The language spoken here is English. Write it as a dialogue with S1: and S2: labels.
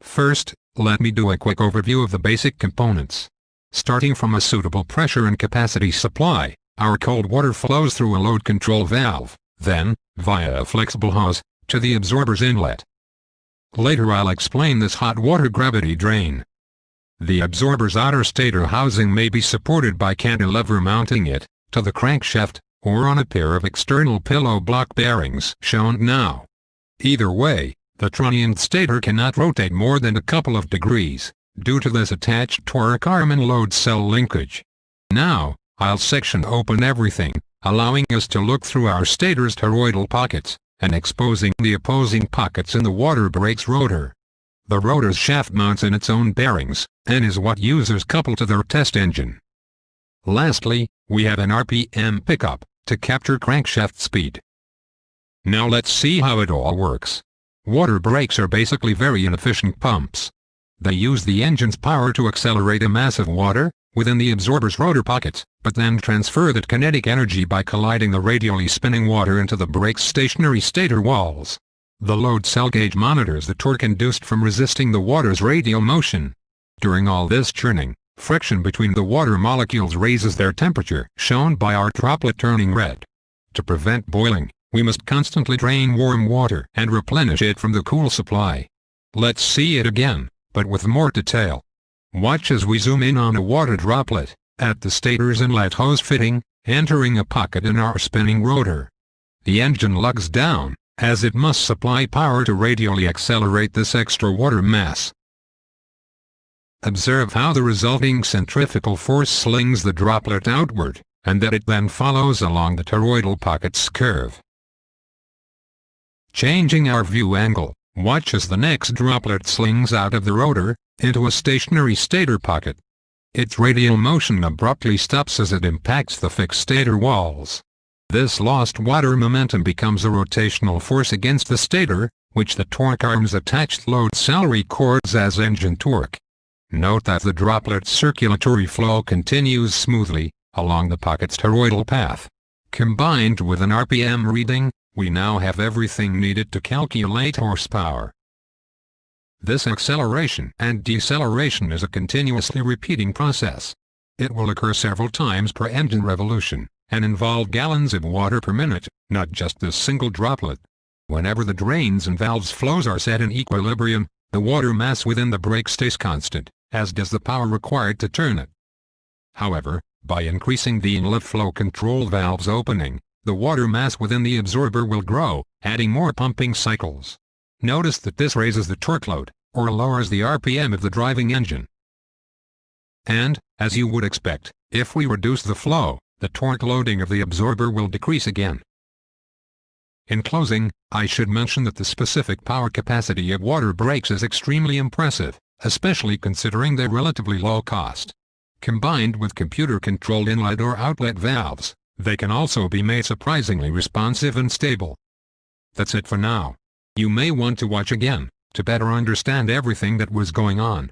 S1: First, let me do a quick overview of the basic components. Starting from a suitable pressure and capacity supply, our cold water flows through a load control valve, then, via a flexible hose, to the absorber's inlet. Later I'll explain this hot water gravity drain. The absorber's outer stator housing may be supported by cantilever mounting it to the crankshaft, or on a pair of external pillow block bearings shown now. Either way, the trunnion stator cannot rotate more than a couple of degrees, due to this attached torque arm and load cell linkage. Now, I'll section open everything, allowing us to look through our stator's toroidal pockets, and exposing the opposing pockets in the water brake's rotor. The rotor's shaft mounts in its own bearings, and is what users couple to their test engine. Lastly, we have an RPM pickup, to capture crankshaft speed. Now let's see how it all works. Water brakes are basically very inefficient pumps. They use the engine's power to accelerate a mass of water within the absorber's rotor pockets, but then transfer that kinetic energy by colliding the radially spinning water into the brake's stationary stator walls. The load cell gauge monitors the torque induced from resisting the water's radial motion. During all this churning, friction between the water molecules raises their temperature, shown by our droplet turning red. To prevent boiling, we must constantly drain warm water and replenish it from the cool supply. Let's see it again, but with more detail. Watch as we zoom in on a water droplet, at the stator's inlet hose fitting, entering a pocket in our spinning rotor. The engine lugs down, as it must supply power to radially accelerate this extra water mass. Observe how the resulting centrifugal force slings the droplet outward, and that it then follows along the toroidal pocket's curve. Changing our view angle, watch as the next droplet slings out of the rotor, into a stationary stator pocket. Its radial motion abruptly stops as it impacts the fixed stator walls. This lost water momentum becomes a rotational force against the stator, which the torque arm's attached load cell records as engine torque. Note that the droplet's circulatory flow continues smoothly along the pocket's toroidal path. Combined with an RPM reading, we now have everything needed to calculate horsepower. This acceleration and deceleration is a continuously repeating process. It will occur several times per engine revolution, and involve gallons of water per minute, not just this single droplet. Whenever the drains and valves flows are set in equilibrium, the water mass within the brake stays constant, as does the power required to turn it. However, by increasing the inlet flow control valve's opening, the water mass within the absorber will grow, adding more pumping cycles. Notice that this raises the torque load, or lowers the RPM of the driving engine. And, as you would expect, if we reduce the flow, the torque loading of the absorber will decrease again. In closing, I should mention that the specific power capacity of water brakes is extremely impressive, especially considering their relatively low cost. Combined with computer-controlled inlet or outlet valves, they can also be made surprisingly responsive and stable. That's it for now. You may want to watch again, to better understand everything that was going on.